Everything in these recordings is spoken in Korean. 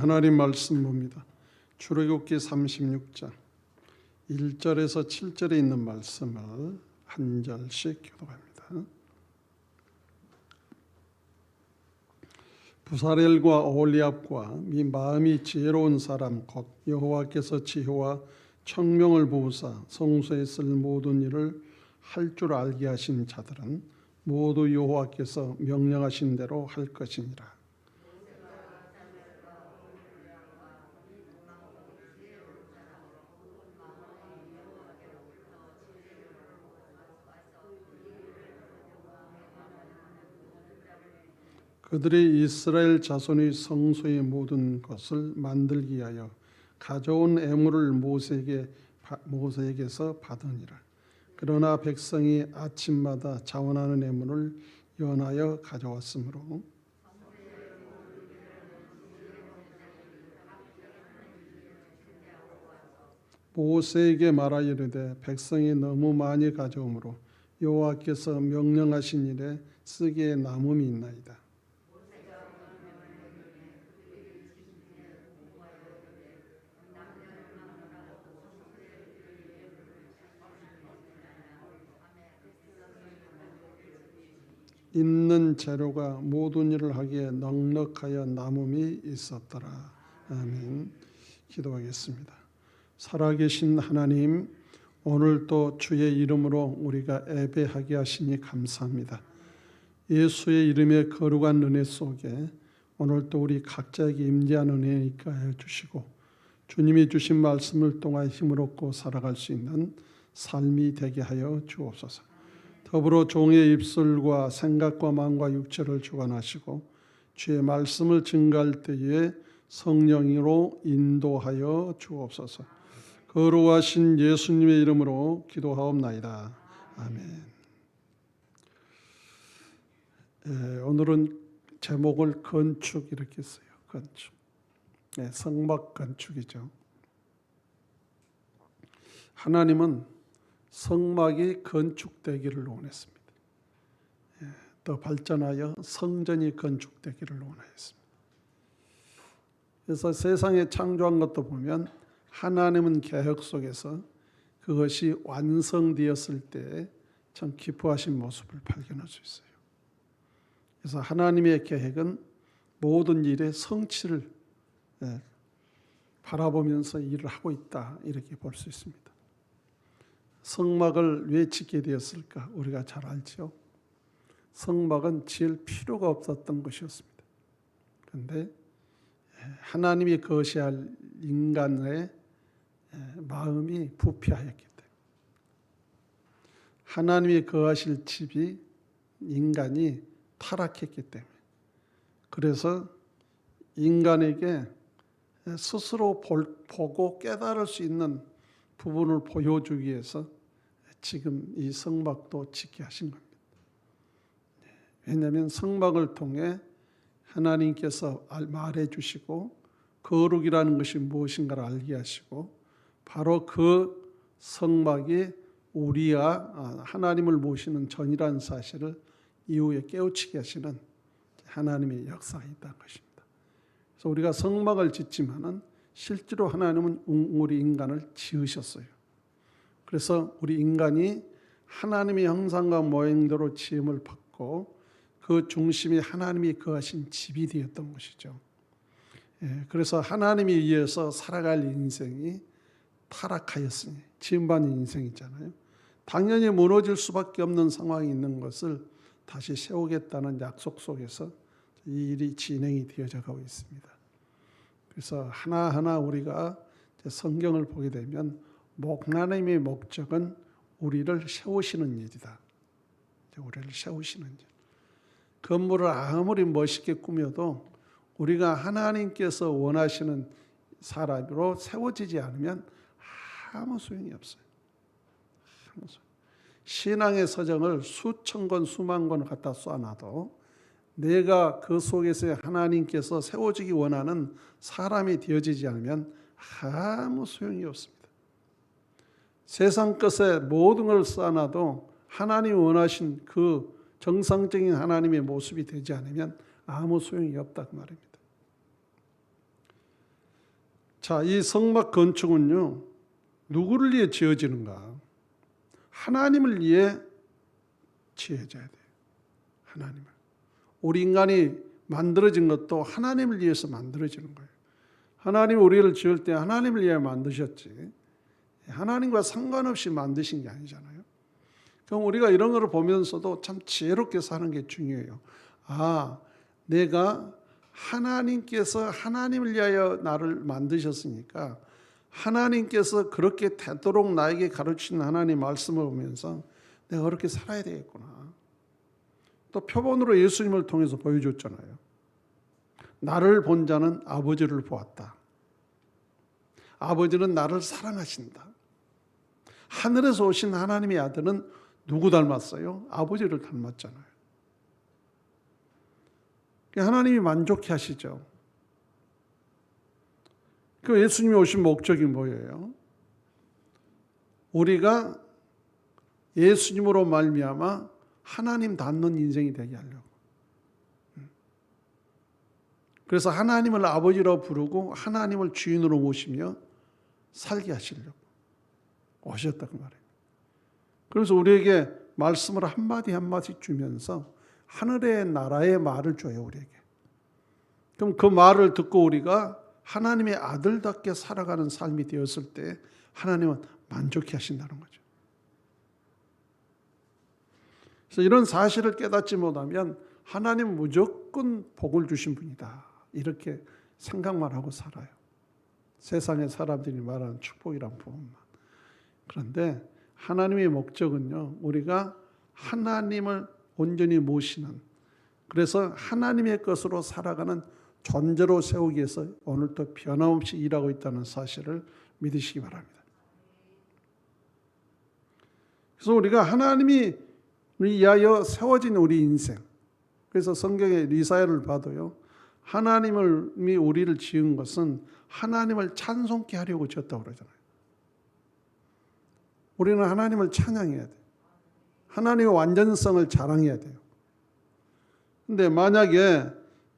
하나님 말씀 봅니다. 출애굽기 36장 1절에서 7절에 있는 말씀을 한 절씩 교독합니다. 부사렐과 오홀리압과 이 마음이 지혜로운 사람 곧 여호와께서 지혜와 청명을 부으사 성소에 쓸 모든 일을 할 줄 알게 하신 자들은 모두 여호와께서 명령하신 대로 할 것이니라. 그들이 이스라엘 자손의 성소의 모든 것을 만들기 위하여 가져온 애물을 모세에게서 받으니라. 그러나 백성이 아침마다 자원하는 애물을 연하여 가져왔으므로 모세에게 말하여 이르되 백성이 너무 많이 가져오므로 여호와께서 명령하신 일에 쓰기에 남음이 있나이다. 있는 재료가 모든 일을 하기에 넉넉하여 남음이 있었더라. 아멘. 기도하겠습니다. 살아계신 하나님, 오늘도 주의 이름으로 우리가 예배하게 하시니 감사합니다. 예수의 이름의 거룩한 은혜 속에 오늘도 우리 각자에게 임재한 은혜 있게 하여 주시고 주님이 주신 말씀을 통하여 힘을 얻고 살아갈 수 있는 삶이 되게 하여 주옵소서. 더불어 종의 입술과 생각과 마음과 육체를 주관하시고 주의 말씀을 증거할 때에 성령으로 인도하여 주옵소서. 거룩하신 예수님의 이름으로 기도하옵나이다. 아멘. 오늘은 제목을 건축 이렇게 써요. 건축. 성막 건축이죠. 하나님은 성막이 건축되기를 원했습니다. 더 발전하여 성전이 건축되기를 원하였습니다. 그래서 세상에 창조한 것도 보면 하나님은 계획 속에서 그것이 완성되었을 때 참 기뻐하신 모습을 발견할 수 있어요. 그래서 하나님의 계획은 모든 일의 성취를 바라보면서 일을 하고 있다, 이렇게 볼 수 있습니다. 성막을 왜 짓게 되었을까? 우리가 잘 알죠. 성막은 지을 필요가 없었던 것이었습니다. 그런데 하나님이 거시할 인간의 마음이 부패하였기 때문에, 하나님이 거하실 집이 인간이 타락했기 때문에, 그래서 인간에게 스스로 보고 깨달을 수 있는 부분을 보여주기 위해서 지금 이 성막도 짓게 하신 겁니다. 왜냐하면 성막을 통해 하나님께서 말해 주시고 거룩이라는 것이 무엇인가를 알게 하시고, 바로 그 성막이 우리가 하나님을 모시는 전이라는 사실을 이후에 깨우치게 하시는 하나님의 역사가 있다는 것입니다. 그래서 우리가 성막을 짓지만은 실제로 하나님은 우리 인간을 지으셨어요. 그래서 우리 인간이 하나님의 형상과 모양대로 지음을 받고 그 중심이 하나님이 거하신 집이 되었던 것이죠. 그래서 하나님에 의해서 살아갈 인생이 타락하였으니, 지음받은 인생이잖아요. 당연히 무너질 수밖에 없는 상황이 있는 것을 다시 세우겠다는 약속 속에서 이 일이 진행이 되어져 가고 있습니다. 그래서 하나하나 우리가 성경을 보게 되면 하나님의 목적은 우리를 세우시는 일이다. 우리를 세우시는 일. 건물을 아무리 멋있게 꾸며도 우리가 하나님께서 원하시는 사람으로 세워지지 않으면 아무 소용이 없어요. 신앙의 서정을 수천 권, 수만 권을 갖다 쏴놔도 내가 그 속에서 하나님께서 세워지기 원하는 사람이 되어지지 않으면 아무 소용이 없습니다. 세상 것에 모든 걸 쌓아놔도 하나님이 원하신 그 정상적인 하나님의 모습이 되지 않으면 아무 소용이 없다고 말입니다. 자, 이 성막 건축은요, 누구를 위해 지어지는가? 하나님을 위해 지어져야 돼요. 하나님을. 우리 인간이 만들어진 것도 하나님을 위해서 만들어지는 거예요. 하나님이 우리를 지을 때 하나님을 위해 만드셨지, 하나님과 상관없이 만드신 게 아니잖아요. 그럼 우리가 이런 걸 보면서도 참 지혜롭게 사는 게 중요해요. 아, 내가 하나님께서 하나님을 위하여 나를 만드셨으니까 하나님께서 그렇게 되도록 나에게 가르치는 하나님 말씀을 보면서 내가 그렇게 살아야 되겠구나. 또 표본으로 예수님을 통해서 보여줬잖아요. 나를 본 자는 아버지를 보았다. 아버지는 나를 사랑하신다. 하늘에서 오신 하나님의 아들은 누구 닮았어요? 아버지를 닮았잖아요. 하나님이 만족해 하시죠. 그 예수님이 오신 목적이 뭐예요? 우리가 예수님으로 말미암아 하나님 닮는 인생이 되게 하려고. 그래서 하나님을 아버지로 부르고 하나님을 주인으로 모시며 살게 하시려고 오셨다 그 말이에요. 그래서 우리에게 말씀을 한마디 한마디 주면서 하늘의 나라의 말을 줘요, 우리에게. 그럼 그 말을 듣고 우리가 하나님의 아들답게 살아가는 삶이 되었을 때 하나님은 만족해 하신다는 거죠. 그래서 이런 사실을 깨닫지 못하면 하나님은 무조건 복을 주신 분이다, 이렇게 생각만 하고 살아요. 세상의 사람들이 말하는 축복이란 부분만. 그런데 하나님의 목적은요, 우리가 하나님을 온전히 모시는, 그래서 하나님의 것으로 살아가는 존재로 세우기 위해서 오늘도 변함없이 일하고 있다는 사실을 믿으시기 바랍니다. 그래서 우리가 하나님이 위하여 세워진 우리 인생, 그래서 성경의 리사야를 봐도요, 하나님이 우리를 지은 것은 하나님을 찬송케 하려고 지었다고 그러잖아요. 우리는 하나님을 찬양해야 돼요. 하나님의 완전성을 자랑해야 돼요. 그런데 만약에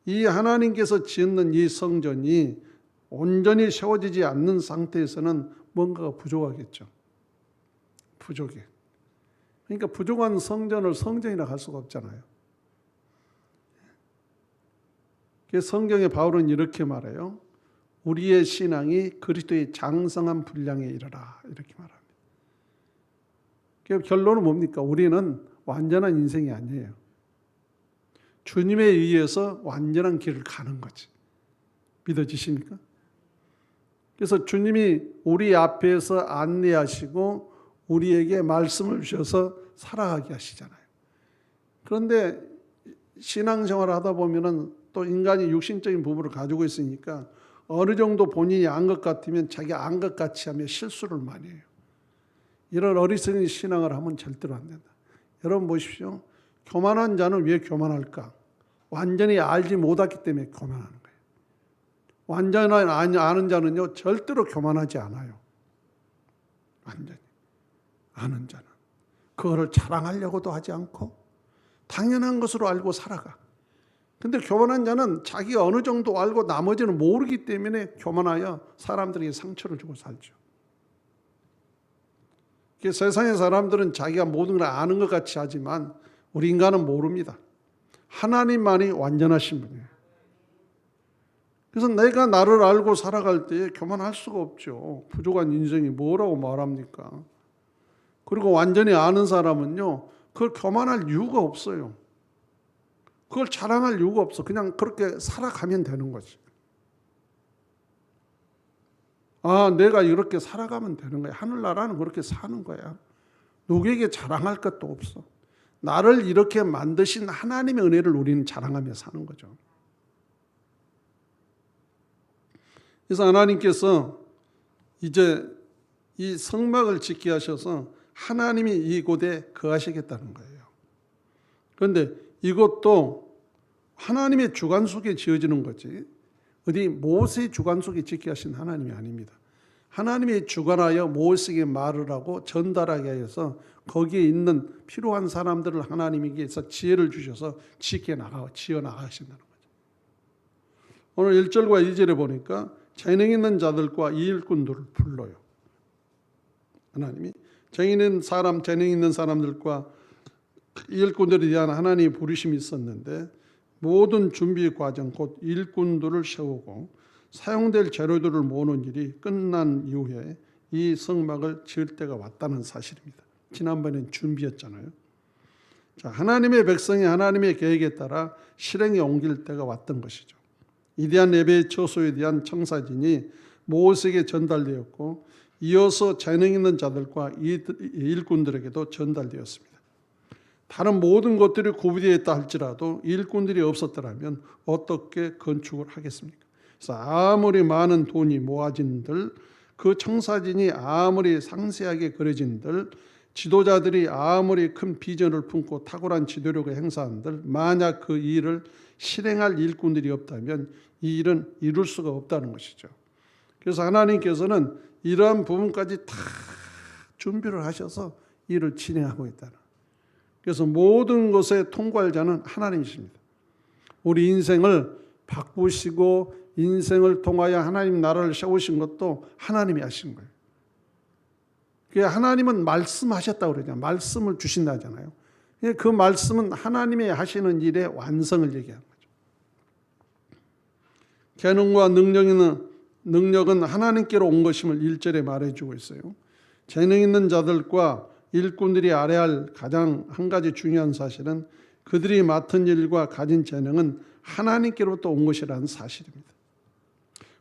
이 하나님께서 짓는 이 성전이 온전히 세워지지 않는 상태에서는 뭔가가 부족하겠죠. 부족해. 그러니까 부족한 성전을 성전이라 할 수가 없잖아요. 성경에 바울은 이렇게 말해요. 우리의 신앙이 그리스도의 장성한 분량에 이르라, 이렇게 말합니다. 결론은 뭡니까? 우리는 완전한 인생이 아니에요. 주님에 의해서 완전한 길을 가는 거지. 믿어지십니까? 그래서 주님이 우리 앞에서 안내하시고 우리에게 말씀을 주셔서 살아가게 하시잖아요. 그런데 신앙생활을 하다 보면은 또 인간이 육신적인 부분을 가지고 있으니까 어느 정도 본인이 안 것 같으면 자기 안 것 같이 하며 실수를 많이 해요. 이런 어리석은 신앙을 하면 절대로 안 된다. 여러분 보십시오. 교만한 자는 왜 교만할까? 완전히 알지 못했기 때문에 교만하는 거예요. 완전히 아는 자는요, 절대로 교만하지 않아요. 완전히 아는 자는 그거를 자랑하려고도 하지 않고 당연한 것으로 알고 살아가. 근데 교만한 자는 자기가 어느 정도 알고 나머지는 모르기 때문에 교만하여 사람들에게 상처를 주고 살죠. 세상의 사람들은 자기가 모든 걸 아는 것 같이 하지만 우리 인간은 모릅니다. 하나님만이 완전하신 분이에요. 그래서 내가 나를 알고 살아갈 때 교만할 수가 없죠. 부족한 인생이 뭐라고 말합니까? 그리고 완전히 아는 사람은요, 그걸 교만할 이유가 없어요. 그걸 자랑할 이유가 없어. 그냥 그렇게 살아가면 되는 거지. 아, 내가 이렇게 살아가면 되는 거야. 하늘나라는 그렇게 사는 거야. 누구에게 자랑할 것도 없어. 나를 이렇게 만드신 하나님의 은혜를 우리는 자랑하며 사는 거죠. 그래서 하나님께서 이제 이 성막을 짓게 하셔서 하나님이 이곳에 거하시겠다는 거예요. 그런데 이것도 하나님의 주관 속에 지어지는 거지 어디 모세의 주관 속에 짓게 하신 하나님이 아닙니다. 하나님이 주관하여 모세에게 말을 하고 전달하게 하여서 거기에 있는 필요한 사람들을 하나님에게서 지혜를 주셔서 지어 나가신다는 거죠. 오늘 1절과 2절에 보니까 재능 있는 자들과 이 일꾼들을 불러요. 하나님이 재능 있는 사람들과 이 일꾼들에 대한 하나님의 부르심이 있었는데 모든 준비 과정 곧 일꾼들을 세우고 사용될 재료들을 모으는 일이 끝난 이후에 이 성막을 지을 때가 왔다는 사실입니다. 지난번엔 준비였잖아요. 자, 하나님의 백성이 하나님의 계획에 따라 실행에 옮길 때가 왔던 것이죠. 위대한 예배의 처소에 대한 청사진이 모세에게 전달되었고 이어서 재능 있는 자들과 일꾼들에게도 전달되었습니다. 다른 모든 것들이 구비되어 있다 할지라도 일꾼들이 없었더라면 어떻게 건축을 하겠습니까? 그래서 아무리 많은 돈이 모아진들, 그 청사진이 아무리 상세하게 그려진들, 지도자들이 아무리 큰 비전을 품고 탁월한 지도력을 행사한들, 만약 그 일을 실행할 일꾼들이 없다면 이 일은 이룰 수가 없다는 것이죠. 그래서 하나님께서는 이러한 부분까지 다 준비를 하셔서 일을 진행하고 있다는. 그래서 모든 것의 통괄자는 하나님이십니다. 우리 인생을 바꾸시고 인생을 통하여 하나님 나라를 세우신 것도 하나님이 하신 거예요. 하나님은 말씀하셨다고 그러잖아요. 말씀을 주신다잖아요. 그 말씀은 하나님이 하시는 일의 완성을 얘기하는 거죠. 재능과 능력은 하나님께로 온 것임을 1절에 말해주고 있어요. 재능 있는 자들과 일꾼들이 알아야 할 가장 한 가지 중요한 사실은 그들이 맡은 일과 가진 재능은 하나님께로부터 온 것이라는 사실입니다.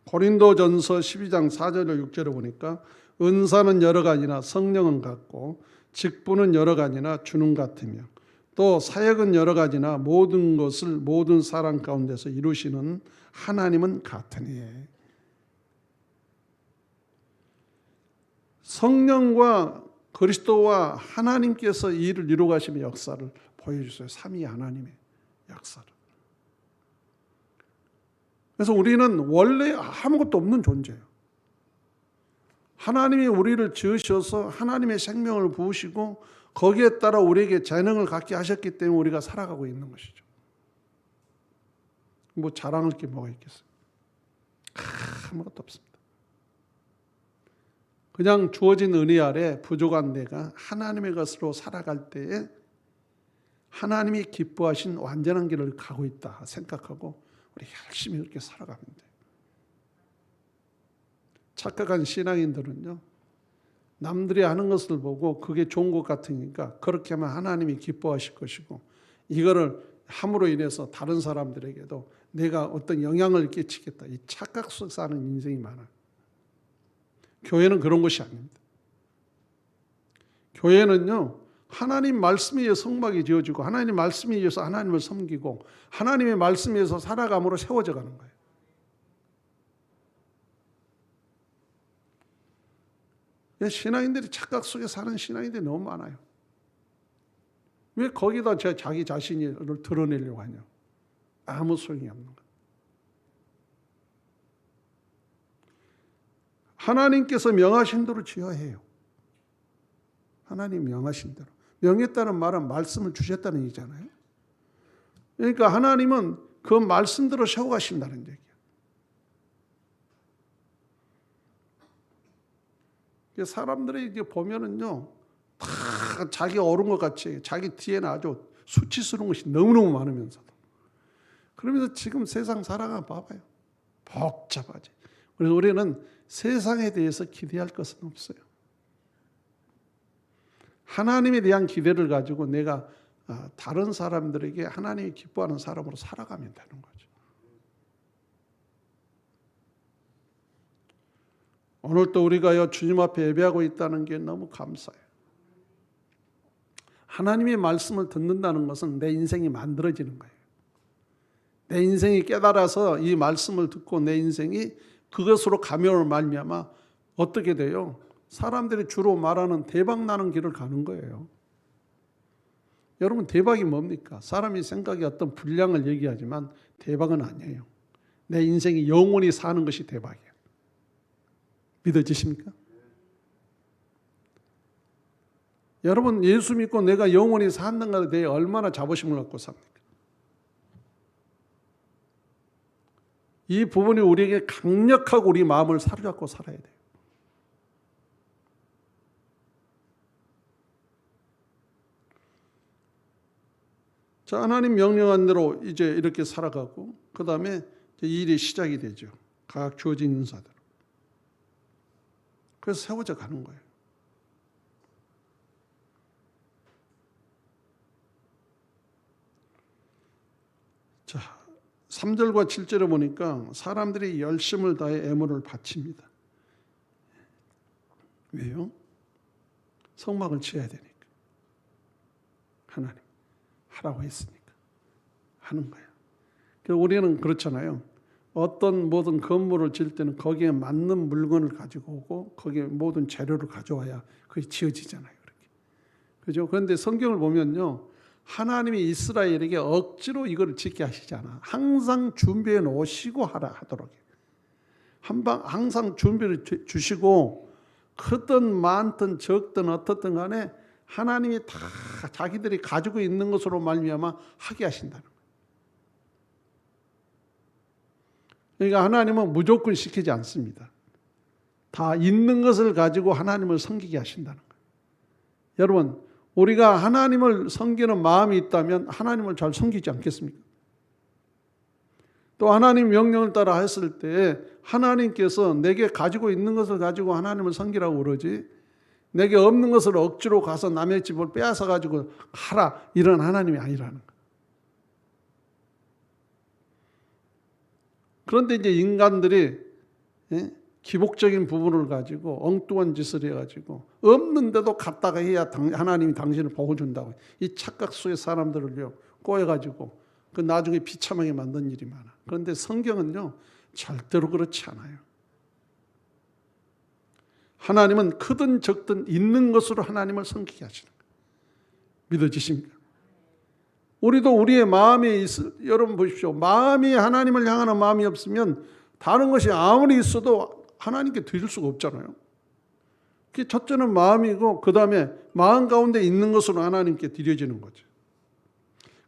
고린도전서 12장 4절로 6절을 보니까 은사는 여러 가지나 성령은 같고 직분은 여러 가지나 주는 같으며 또 사역은 여러 가지나 모든 것을 모든 사람 가운데서 이루시는 하나님은 같으니. 성령과 그리스도와 하나님께서 이 일을 이루어 가시는 역사를 보여주세요. 삼위 하나님의 역사를. 그래서 우리는 원래 아무것도 없는 존재예요. 하나님이 우리를 지으셔서 하나님의 생명을 부으시고 거기에 따라 우리에게 재능을 갖게 하셨기 때문에 우리가 살아가고 있는 것이죠. 뭐 자랑할 게 뭐가 있겠어요? 아무것도 없습니다. 그냥 주어진 은혜 아래 부족한 내가 하나님의 것으로 살아갈 때에 하나님이 기뻐하신 완전한 길을 가고 있다 생각하고 우리 열심히 그렇게 살아가면 돼요. 착각한 신앙인들은요, 남들이 하는 것을 보고 그게 좋은 것 같으니까 그렇게 하면 하나님이 기뻐하실 것이고 이거를 함으로 인해서 다른 사람들에게도 내가 어떤 영향을 끼치겠다. 이 착각 속에 사는 인생이 많아요. 교회는 그런 것이 아닙니다. 교회는요, 하나님 말씀에 의해 성막이 지어지고 하나님 말씀에 의해서 하나님을 섬기고 하나님의 말씀에 의해서 살아감으로 세워져 가는 거예요. 신앙인들이 착각 속에 사는 신앙인들이 너무 많아요. 왜 거기다 자기 자신을 드러내려고 하냐. 아무 소용이 없는 거예요. 하나님께서 명하신 대로 지어야 해요. 하나님 명하신 대로. 명했다는 말은 말씀을 주셨다는 얘기잖아요. 그러니까 하나님은 그 말씀대로 세워가신다는 얘기예요. 사람들이 이제 보면은요, 다 자기 옳은 것 같이 자기 뒤에는 아주 수치스러운 것이 너무너무 많으면서도. 그러면서 지금 세상 살아가 봐봐요. 복잡하지. 그래서 우리는 세상에 대해서 기대할 것은 없어요. 하나님에 대한 기대를 가지고 내가 다른 사람들에게 하나님이 기뻐하는 사람으로 살아가면 되는 거죠. 오늘도 우리가 주님 앞에 예배하고 있다는 게 너무 감사해요. 하나님의 말씀을 듣는다는 것은 내 인생이 만들어지는 거예요. 내 인생이 깨달아서 이 말씀을 듣고 내 인생이 그것으로 감염을 말미암아 어떻게 돼요? 사람들이 주로 말하는 대박 나는 길을 가는 거예요. 여러분, 대박이 뭡니까? 사람이 생각에 어떤 분량을 얘기하지만 대박은 아니에요. 내 인생이 영원히 사는 것이 대박이에요. 믿어지십니까? 여러분, 예수 믿고 내가 영원히 사는 것에 대해 얼마나 자부심을 갖고 삽니까? 이 부분이 우리에게 강력하고 우리 마음을 사로잡고 살아야 돼요. 자, 하나님 명령한 대로 이제 이렇게 살아가고 그 다음에 일이 시작이 되죠. 각 주어진 인사대로. 그래서 세워져 가는 거예요. 자, 3절과 7절에 보니까 사람들이 열심을 다해 애물을 바칩니다. 왜요? 성막을 지어야 되니까. 하나님 하라고 했으니까 하는 거예요. 우리는 그렇잖아요. 어떤 모든 건물을 지을 때는 거기에 맞는 물건을 가지고 오고 거기에 모든 재료를 가져와야 그게 지어지잖아요. 그렇게. 그죠? 그런데 성경을 보면요. 하나님이 이스라엘에게 억지로 이걸 짓게 하시지 않아. 항상 준비해 놓으시고 하도록 해요. 항상 준비를 주시고 크든 많든 적든 어떻든 간에 하나님이 다 자기들이 가지고 있는 것으로 말미암아 하게 하신다는 거예요. 그러니까 하나님은 무조건 시키지 않습니다. 다 있는 것을 가지고 하나님을 섬기게 하신다는 거예요. 여러분, 우리가 하나님을 섬기는 마음이 있다면 하나님을 잘 섬기지 않겠습니까? 또 하나님 명령을 따라 했을 때 하나님께서 내게 가지고 있는 것을 가지고 하나님을 섬기라고 그러지, 내게 없는 것을 억지로 가서 남의 집을 빼앗아 가지고 하라, 이런 하나님이 아니라는 거예요. 그런데 이제 인간들이 기복적인 부분을 가지고 엉뚱한 짓을 해가지고 없는데도 갖다가 해야 하나님이 당신을 복을 준다고, 이 착각 속의 사람들을요 꼬여가지고 그 나중에 비참하게 만든 일이 많아. 그런데 성경은요 절대로 그렇지 않아요. 하나님은 크든 적든 있는 것으로 하나님을 섬기게 하시는 거예요. 믿어지십니까? 우리도 우리의 마음에 여러분 보십시오. 마음이 하나님을 향하는 마음이 없으면 다른 것이 아무리 있어도 하나님께 드릴 수가 없잖아요. 그게 첫째는 마음이고 그 다음에 마음 가운데 있는 것으로 하나님께 드려지는 거죠.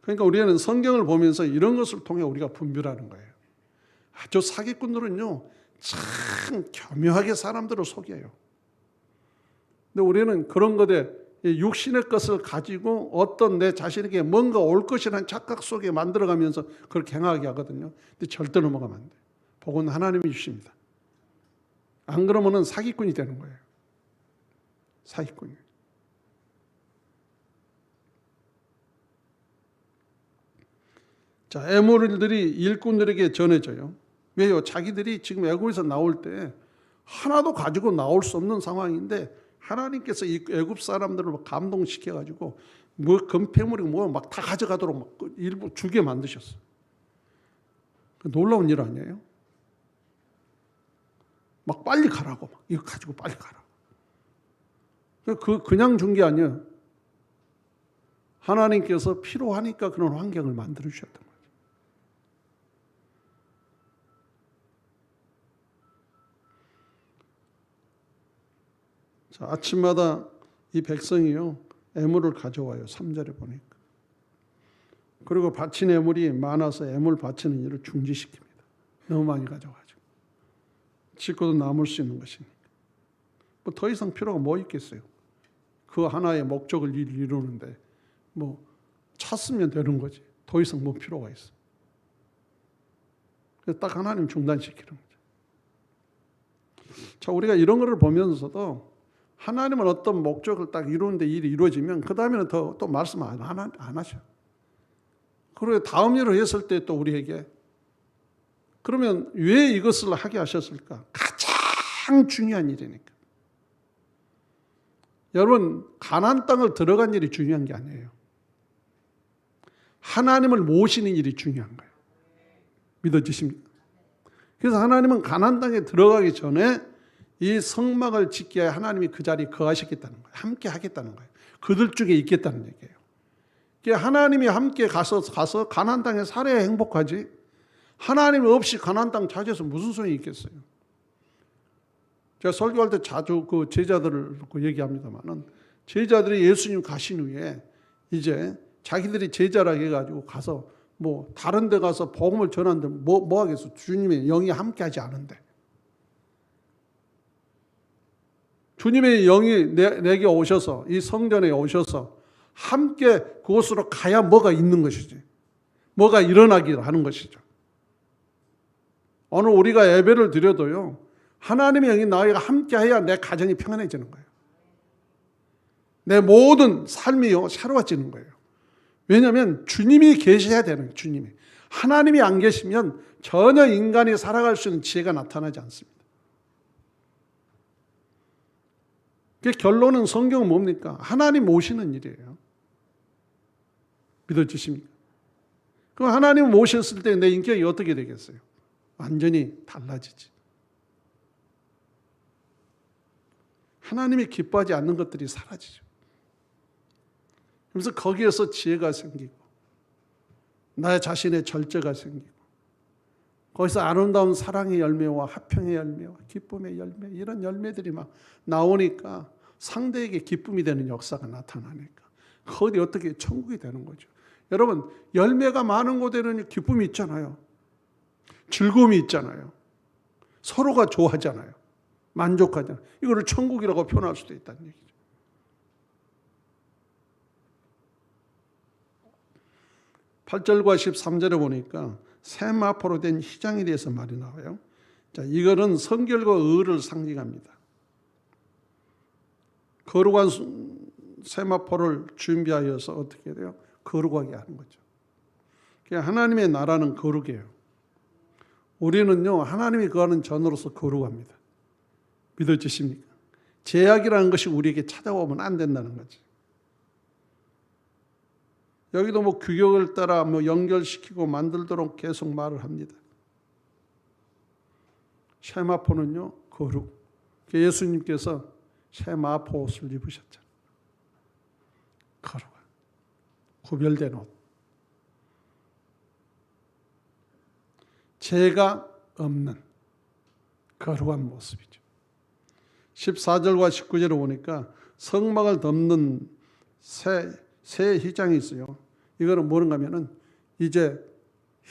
그러니까 우리는 성경을 보면서 이런 것을 통해 우리가 분별하는 거예요. 저 사기꾼들은요 참 교묘하게 사람들을 속여요. 근데 우리는 그런 것에 육신의 것을 가지고 어떤 내 자신에게 뭔가 올 것이라는 착각 속에 만들어가면서 그렇게 행하게 하거든요. 근데 절대 넘어가면 안 돼요. 복은 하나님이 주십니다. 안 그러면은 사기꾼이 되는 거예요. 사기꾼이. 자, 애물들이 일꾼들에게 전해져요. 왜요? 자기들이 지금 애굽에서 나올 때 하나도 가지고 나올 수 없는 상황인데 하나님께서 이 애굽 사람들을 감동시켜가지고 뭐 금폐물이 뭐 막 다 가져가도록 막 일부 주게 만드셨어요. 놀라운 일 아니에요? 막 빨리 가라고, 막 이거 가지고 빨리 가라고. 그냥 준 게 아니에요. 하나님께서 필요하니까 그런 환경을 만들어 주셨던 거예요. 자, 아침마다 이 백성이요 애물을 가져와요. 3절에 보니까. 그리고 바친 애물이 많아서 애물 바치는 일을 중지시킵니다. 너무 많이 가져와가지고 짓고도 남을 수 있는 것이니까. 뭐 더 이상 필요가 뭐 있겠어요. 그 하나의 목적을 이루는데 뭐 찾으면 되는 거지. 더 이상 뭐 필요가 있어. 그래서 딱 하나님 중단시키는 거죠. 자, 우리가 이런 거를 보면서도 하나님은 어떤 목적을 딱 이루는데 일이 이루어지면 그 다음에는 또 말씀 안 하셔. 그리고 다음 일을 했을 때 또 우리에게 그러면 왜 이것을 하게 하셨을까? 가장 중요한 일이니까. 여러분, 가나안 땅을 들어간 일이 중요한 게 아니에요. 하나님을 모시는 일이 중요한 거예요. 믿어지십니까? 그래서 하나님은 가나안 땅에 들어가기 전에 이 성막을 짓게 하나님이 그 자리에 거하시겠다는 거예요. 함께 하겠다는 거예요. 그들 중에 있겠다는 얘기예요. 하나님이 함께 가서 가나안 땅에 살아야 행복하지. 하나님 없이 가나안 땅 차지해서 무슨 소용이 있겠어요? 제가 설교할 때 자주 그 제자들을 얘기합니다만은 제자들이 예수님 가신 후에 이제 자기들이 제자라고 해가지고 가서 뭐 다른 데 가서 복음을 전하는데 뭐 하겠어? 주님의 영이 함께하지 않은데. 주님의 영이 내게 오셔서 이 성전에 오셔서 함께 그곳으로 가야 뭐가 있는 것이지. 뭐가 일어나기를 하는 것이죠. 오늘 우리가 예배를 드려도요. 하나님의 영이 나와 함께해야 내 가정이 평안해지는 거예요. 내 모든 삶이요 새로워지는 거예요. 왜냐하면 주님이 계셔야 되는 거예요. 주님이. 하나님이 안 계시면 전혀 인간이 살아갈 수 있는 지혜가 나타나지 않습니다. 그 결론은 성경은 뭡니까? 하나님 모시는 일이에요. 믿어지십니까? 그럼 하나님 모셨을 때 내 인격이 어떻게 되겠어요? 완전히 달라지지. 하나님이 기뻐하지 않는 것들이 사라지죠. 그래서 거기에서 지혜가 생기고 나의 자신의 절제가 생기고 거기서 아름다운 사랑의 열매와 화평의 열매와 기쁨의 열매 이런 열매들이 막 나오니까 상대에게 기쁨이 되는 역사가 나타나니까 거기 어떻게 천국이 되는 거죠. 여러분 열매가 많은 곳에는 기쁨이 있잖아요. 즐거움이 있잖아요. 서로가 좋아하잖아요. 만족하잖아요. 이거를 천국이라고 표현할 수도 있다는 얘기죠. (8절과) (13절에) 보니까 세마포로 된 휘장에 대해서 말이 나와요. 자, 이거는 성결과 의를 상징합니다. 거룩한 세마포를 준비하여서 어떻게 돼요? 거룩하게 하는 거죠. 하나님의 나라는 거룩이에요. 우리는요 하나님이 거하는 전으로서 거룩합니다. 믿어지십니까? 제약이라는 것이 우리에게 찾아오면 안 된다는 거지. 여기도 뭐 규격을 따라 뭐 연결시키고 만들도록 계속 말을 합니다. 세마포는요 거룩. 예수님께서 세마포 옷을 입으셨잖아요. 거룩한 구별된 옷. 죄가 없는 거룩한 모습이죠. 14절과 19절에 보니까 성막을 덮는 새 휘장이 있어요. 이거는 뭐는가 하면은 이제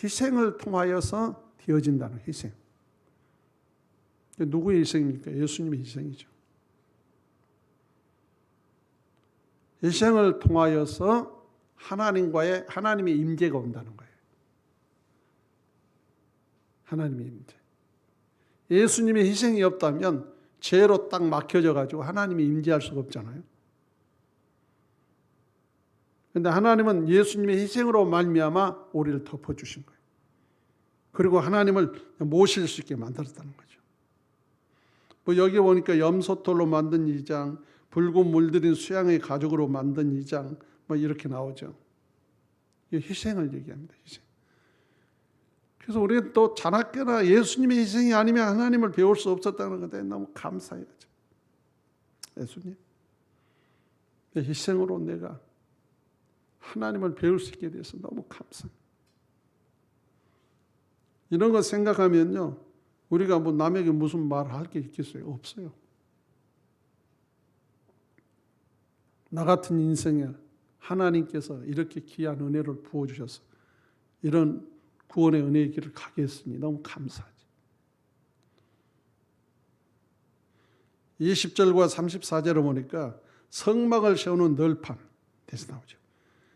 희생을 통하여서 되어진다는 희생. 누구의 희생입니까? 예수님의 희생이죠. 희생을 통하여서 하나님의 임재가 온다는 거예요. 하나님의 임재. 예수님의 희생이 없다면 죄로 딱 막혀져 가지고 하나님이 임재할 수가 없잖아요. 그런데 하나님은 예수님의 희생으로 말미암아 우리를 덮어주신 거예요. 그리고 하나님을 모실 수 있게 만들었다는 거죠. 뭐 여기 보니까 염소털로 만든 이장, 붉은 물들인 수양의 가죽으로 만든 이장, 뭐 이렇게 나오죠. 희생을 얘기합니다. 희생. 그래서 우리는 또 자나깨나 예수님의 희생이 아니면 하나님을 배울 수 없었다는 것에 너무 감사해야죠. 예수님, 희생으로 내가 하나님을 배울 수 있게 돼서 너무 감사합니다. 이런 거 생각하면요, 우리가 뭐 남에게 무슨 말을 할 게 있겠어요? 없어요. 나 같은 인생에 하나님께서 이렇게 귀한 은혜를 부어주셔서 이런 구원의 은혜의 길을 가게 했으니 너무 감사하지. 20절과 34절을 보니까 성막을 세우는 널판 대해서 나오죠.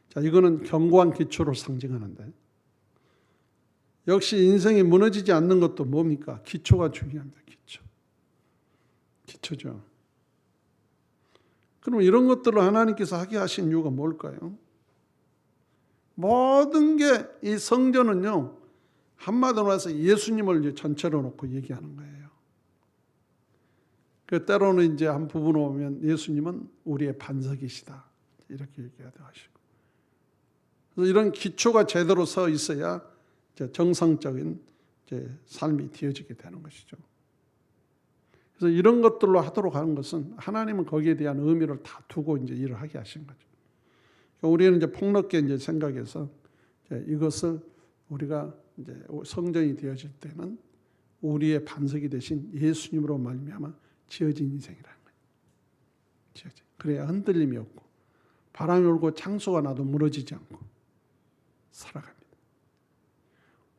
자, 이거는 견고한 기초를 상징하는데, 역시 인생이 무너지지 않는 것도 뭡니까? 기초가 중요합니다. 기초죠. 그럼 이런 것들을 하나님께서 하게 하신 이유가 뭘까요? 모든 게 이 성전은요, 한마디로 해서 예수님을 전체로 놓고 얘기하는 거예요. 그 때로는 이제 한 부분을 보면 예수님은 우리의 반석이시다 이렇게 얘기하도 하시고, 그래서 이런 기초가 제대로 서 있어야 이제 정상적인 이제 삶이 되어지게 되는 것이죠. 그래서 이런 것들로 하도록 하는 것은 하나님은 거기에 대한 의미를 다 두고 이제 일을 하게 하신 거죠. 우리는 이제 폭넓게 이제 생각해서 이것을 우리가 이제 성전이 되어질 때는 우리의 반석이 되신 예수님으로 말미암아 지어진 인생이라는 거예요. 지어진. 그래야 흔들림이 없고 바람이 불고 창수가 나도 무너지지 않고 살아갑니다.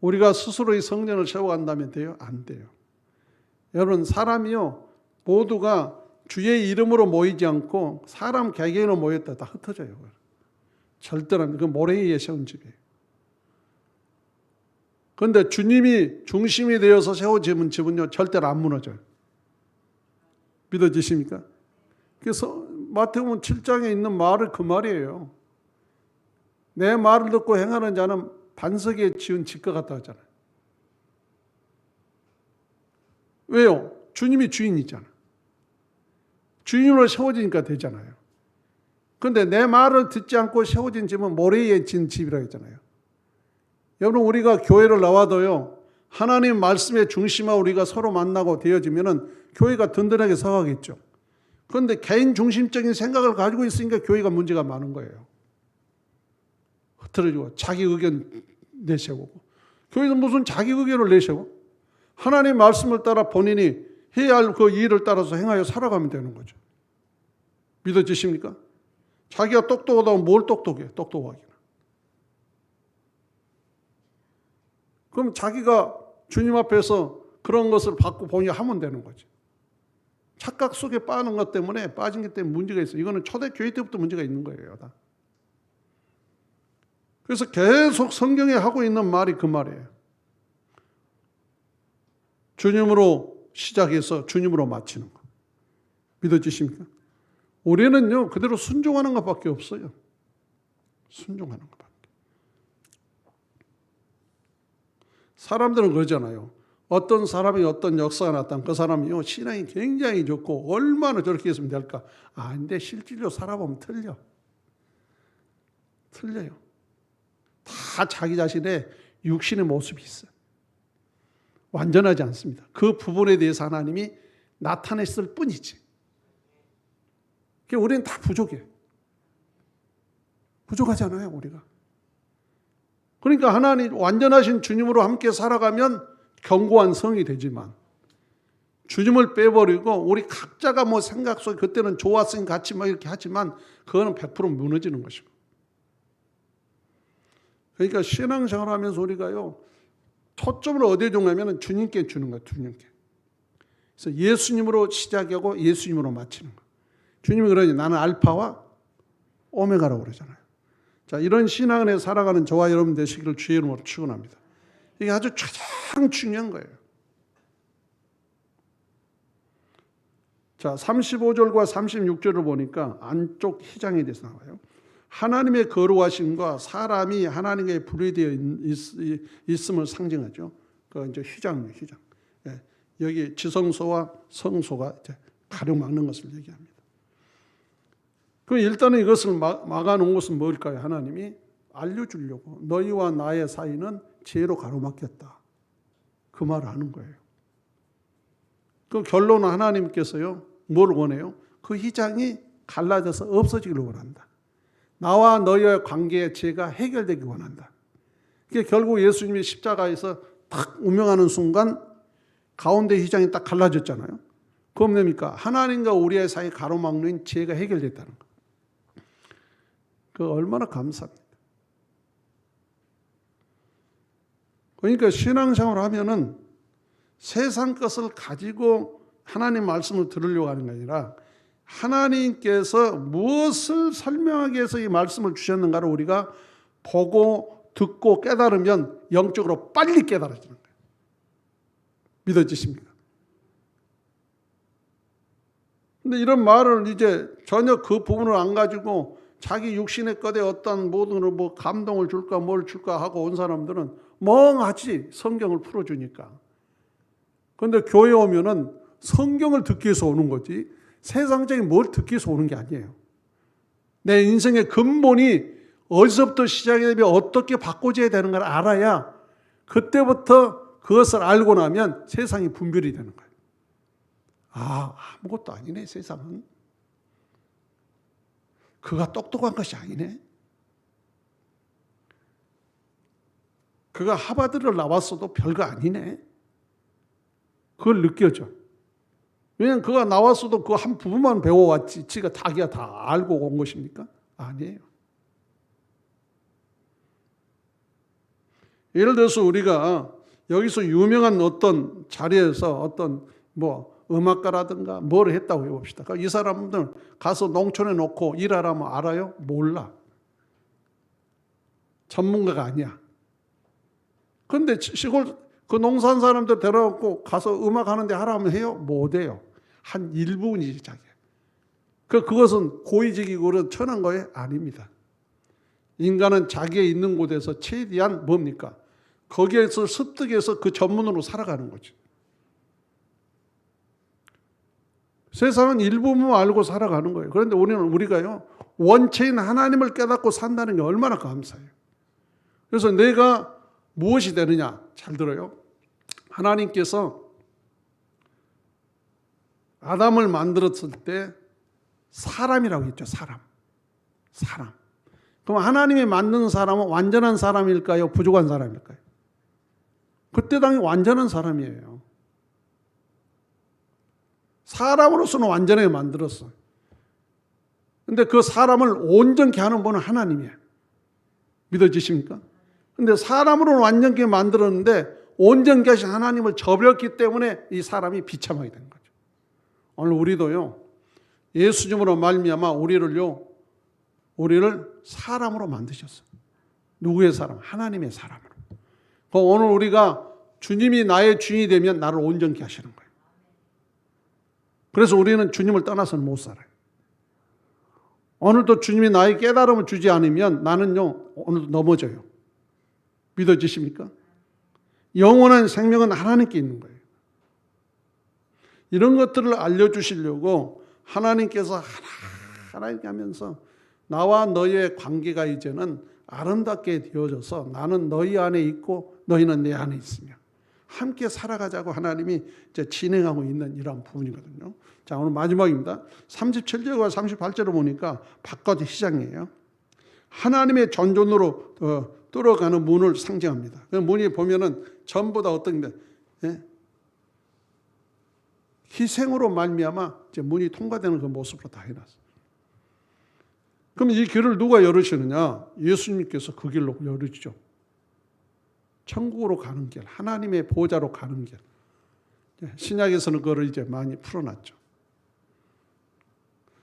우리가 스스로의 성전을 세워간다면 돼요? 안 돼요. 여러분, 사람이요, 모두가 주의 이름으로 모이지 않고 사람 개개인으로 모였다 다 흩어져요. 절대로 안 돼요. 그 모래 위에 세운 집이에요. 그런데 주님이 중심이 되어서 세워지는 집은요, 절대로 안 무너져요. 믿어지십니까? 그래서 마태복음 7장에 있는 말을 그 말이에요. 내 말을 듣고 행하는 자는 반석에 지은 집과 같다 하잖아요. 왜요? 주님이 주인이잖아. 주인으로 세워지니까 되잖아요. 그런데 내 말을 듣지 않고 세워진 집은 모래 위에 지은 집이라고 했잖아요. 여러분, 우리가 교회를 나와도요, 하나님 말씀의 중심하고 우리가 서로 만나고 되어지면은 교회가 든든하게 서가겠죠. 그런데 개인 중심적인 생각을 가지고 있으니까 교회가 문제가 많은 거예요. 흐트러지고 자기 의견 내세우고. 교회는 무슨 자기 의견을 내세워? 하나님의 말씀을 따라 본인이 해야 할 그 일을 따라서 행하여 살아가면 되는 거죠. 믿어지십니까? 자기가 똑똑하다고 뭘 똑똑해? 똑똑하기는. 그럼 자기가 주님 앞에서 그런 것을 받고 본인이 하면 되는 거지. 착각 속에 빠진 것 때문에 문제가 있어요. 이거는 초대교회 때부터 문제가 있는 거예요. 다. 그래서 계속 성경에 하고 있는 말이 그 말이에요. 주님으로 시작해서 주님으로 마치는 거. 믿어지십니까? 우리는요, 그대로 순종하는 것밖에 없어요. 순종하는 것밖에. 사람들은 그러잖아요. 어떤 사람이 어떤 역사가 나타난 그 사람이요, 신앙이 굉장히 좋고 얼마나 저렇게 했으면 될까? 근데 실질로 살아보면 틀려요. 다 자기 자신의 육신의 모습이 있어요. 완전하지 않습니다. 그 부분에 대해서 하나님이 나타냈을 뿐이지. 그러니까 우리는 다 부족해. 부족하잖아요, 우리가. 그러니까 하나님 완전하신 주님으로 함께 살아가면 견고한 성이 되지만, 주님을 빼버리고 우리 각자가 뭐 생각 속에 그때는 좋았으니 같이 막 이렇게 하지만 그거는 100% 무너지는 것이고. 그러니까 신앙생활 하면서 우리가요, 초점을 어디에 두냐면 주님께 주는 거예요. 주님께. 그래서 예수님으로 시작하고 예수님으로 마치는 거예요. 주님이 그러니 나는 알파와 오메가라고 그러잖아요. 자, 이런 신앙을 살아가는 저와 여러분 되시기를 주의 이름으로 축원합니다. 이게 아주 가장 중요한 거예요. 자, 35절과 36절을 보니까 안쪽 휘장에 대해서 나와요. 하나님의 거룩하심과 사람이 하나님께 분리되어 있음을 상징하죠. 그 이제 휘장이에요, 휘장. 예, 여기 지성소와 성소가 이제 가려막는 것을 얘기합니다. 그럼 일단은 이것을 막아놓은 것은 뭘까요? 하나님이 알려주려고 너희와 나의 사이는 죄로 가로막혔다. 그 말을 하는 거예요. 그 결론은 하나님께서요, 뭘 원해요? 그 휘장이 갈라져서 없어지기를 원한다. 나와 너희의 관계의 죄가 해결되기 원한다. 그게 결국 예수님이 십자가에서 딱 운명하는 순간 가운데 휘장이 딱 갈라졌잖아요. 그럼 뭡니까? 하나님과 우리의 사이 가로막는 죄가 해결됐다는 거. 그 얼마나 감사합니다. 그러니까 신앙생활을 하면은 세상 것을 가지고 하나님 말씀을 들으려고 하는 게 아니라 하나님께서 무엇을 설명하기 위해서 이 말씀을 주셨는가를 우리가 보고 듣고 깨달으면 영적으로 빨리 깨달아지는 거예요. 믿어지십니까? 근데 이런 말을 이제 전혀 그 부분을 안 가지고 자기 육신의 것에 어떤 모든 뭐 감동을 줄까 뭘 줄까 하고 온 사람들은 멍하지, 성경을 풀어주니까. 그런데 교회 오면은 성경을 듣기 위해서 오는 거지 세상적인 뭘 듣기 위해서 오는 게 아니에요. 내 인생의 근본이 어디서부터 시작이 되면 어떻게 바꿔줘야 되는 걸 알아야 그때부터 그것을 알고 나면 세상이 분별이 되는 거예요. 아무것도 아니네, 세상은. 그가 똑똑한 것이 아니네. 그가 하버드를 나왔어도 별거 아니네. 그걸 느껴져. 왜냐하면 그가 나왔어도 그 한 부분만 배워왔지 지가 자기가 다 알고 온 것입니까? 아니에요. 예를 들어서 우리가 여기서 유명한 어떤 자리에서 어떤 음악가라든가 뭘 했다고 해봅시다. 그러니까 이 사람들 가서 농촌에 놓고 일하라면 알아요? 몰라. 전문가가 아니야. 그런데 시골 그 농사한 사람들 데려갖고 가서 음악하는데 하라면 해요? 못해요. 한 일부분이지 자기. 그것은 고의적이고 천한 거에 아닙니다. 인간은 자기의 있는 곳에서 최대한 뭡니까? 거기에서 습득해서 그 전문으로 살아가는 거죠. 세상은 일부분 알고 살아가는 거예요. 그런데 우리가요, 원체인 하나님을 깨닫고 산다는 게 얼마나 감사해요. 그래서 내가 무엇이 되느냐? 잘 들어요. 하나님께서 아담을 만들었을 때 사람이라고 했죠. 사람. 그럼 하나님이 만든 사람은 완전한 사람일까요? 부족한 사람일까요? 그때 당시 완전한 사람이에요. 사람으로서는 완전하게 만들었어요. 근데 그 사람을 온전케 하는 분은 하나님이에요. 믿어지십니까? 근데 사람으로는 완전케 만들었는데 온전케 하신 하나님을 저버렸기 때문에 이 사람이 비참하게 된 거죠. 오늘 우리도요, 예수님으로 말미암아 우리를 사람으로 만드셨어요. 누구의 사람? 하나님의 사람으로. 오늘 우리가 주님이 나의 주인이 되면 나를 온전케 하시는 거예요. 그래서 우리는 주님을 떠나서는 못 살아요. 오늘도 주님이 나의 깨달음을 주지 않으면 나는요, 오늘도 넘어져요. 믿어지십니까? 영원한 생명은 하나님께 있는 거예요. 이런 것들을 알려주시려고 하나님께서 하나님께 하면서 나와 너의 관계가 이제는 아름답게 되어져서 나는 너희 안에 있고 너희는 내 안에 있으며 함께 살아가자고 하나님이 이제 진행하고 있는 이러한 부분이거든요. 자, 오늘 마지막입니다. 37절과 38절을 보니까 바깥의 시장이에요. 하나님의 전존으로 뚫어가는 문을 상징합니다. 그 문이 보면은 전부 다 어떤 게 희생으로 말미암아 이제 문이 통과되는 그 모습으로 다 해놨어요. 그럼 이 길을 누가 열으시느냐? 예수님께서 그 길로 열으시죠. 천국으로 가는 길, 하나님의 보좌로 가는 길. 신약에서는 그걸 이제 많이 풀어놨죠.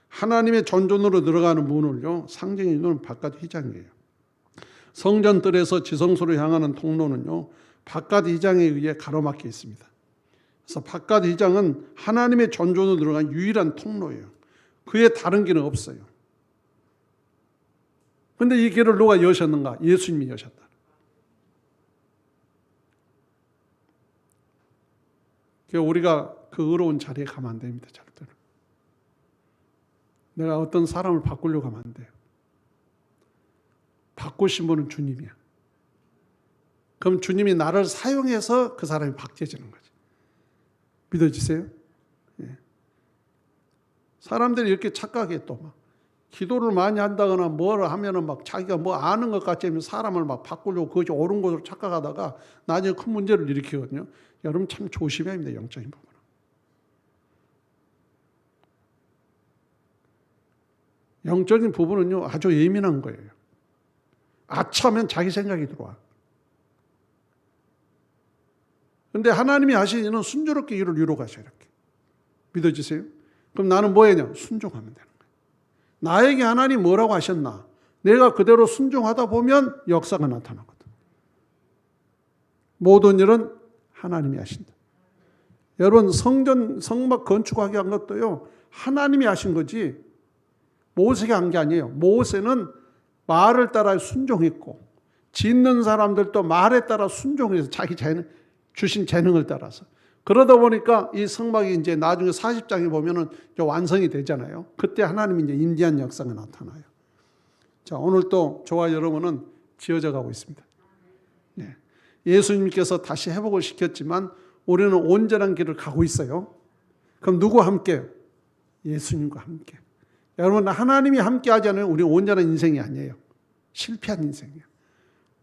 하나님의 전존으로 들어가는 문을요, 상징이 있는 바깥 휘장이에요. 성전 뜰에서 지성소로 향하는 통로는요, 바깥 휘장에 의해 가로막혀 있습니다. 그래서 바깥 휘장은 하나님의 전존으로 들어간 유일한 통로예요. 그에 다른 길은 없어요. 그런데 이 길을 누가 여셨는가? 예수님이 여셨다. 우리가 그 의로운 자리에 가면 안 됩니다. 절대로. 내가 어떤 사람을 바꾸려고 하면 안 돼요. 바꾸신 분은 주님이야. 그럼 주님이 나를 사용해서 그 사람이 바뀌어지는 거지. 믿어지세요? 예. 사람들이 이렇게 착각해 또 막 기도를 많이 한다거나 뭘 하면은 막 자기가 뭐 아는 것 같지 않으면 사람을 막 바꾸려고 그것이 옳은 것으로 착각하다가 나중에 큰 문제를 일으키거든요. 여러분 참 조심해야 합니다. 영적인 부분은. 영적인 부분은요 아주 예민한 거예요. 아차하면 자기 생각이 들어와. 그런데 하나님이 하시는 순조롭게 일을 이루어 가셔요. 이렇게. 믿어지세요? 그럼 나는 뭐 해냐? 순종하면 되는 거예요. 나에게 하나님 뭐라고 하셨나? 내가 그대로 순종하다 보면 역사가 나타나거든. 모든 일은 하나님이 하신다. 여러분 성막 건축하게 한 것도요 하나님이 하신 거지 모세가 한 게 아니에요. 모세는 말을 따라 순종했고 짓는 사람들도 말에 따라 순종해서 자기 주신 재능을 따라서 그러다 보니까 이 성막이 이제 나중에 40장에 보면은 완성이 되잖아요. 그때 하나님이 이제 임재한 역사가 나타나요. 자, 오늘 또 저와 여러분은 지어져 가고 있습니다. 네. 예수님께서 다시 회복을 시켰지만 우리는 온전한 길을 가고 있어요. 그럼 누구와 함께? 예수님과 함께. 여러분 하나님이 함께 하지 않으면 우리 온전한 인생이 아니에요. 실패한 인생이에요.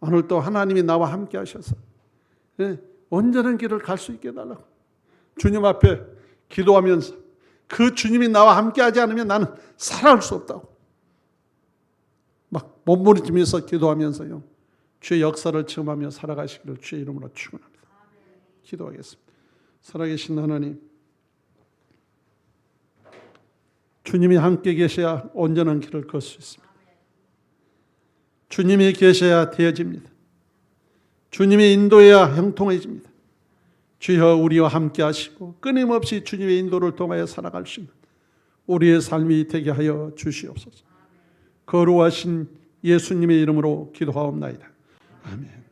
오늘 또 하나님이 나와 함께 하셔서 네. 온전한 길을 갈 수 있게 해달라고. 주님 앞에 기도하면서 그 주님이 나와 함께하지 않으면 나는 살아갈 수 없다고. 막 몸부림치면서 기도하면서요. 주의 역사를 체험하며 살아가시기를 주의 이름으로 축원합니다. 기도하겠습니다. 살아계신 하나님, 주님이 함께 계셔야 온전한 길을 걸 수 있습니다. 주님이 계셔야 되어집니다. 주님의 인도해야 형통해집니다. 주여 우리와 함께 하시고 끊임없이 주님의 인도를 통하여 살아갈 수 있는 우리의 삶이 되게 하여 주시옵소서. 거룩하신 예수님의 이름으로 기도하옵나이다. 아멘.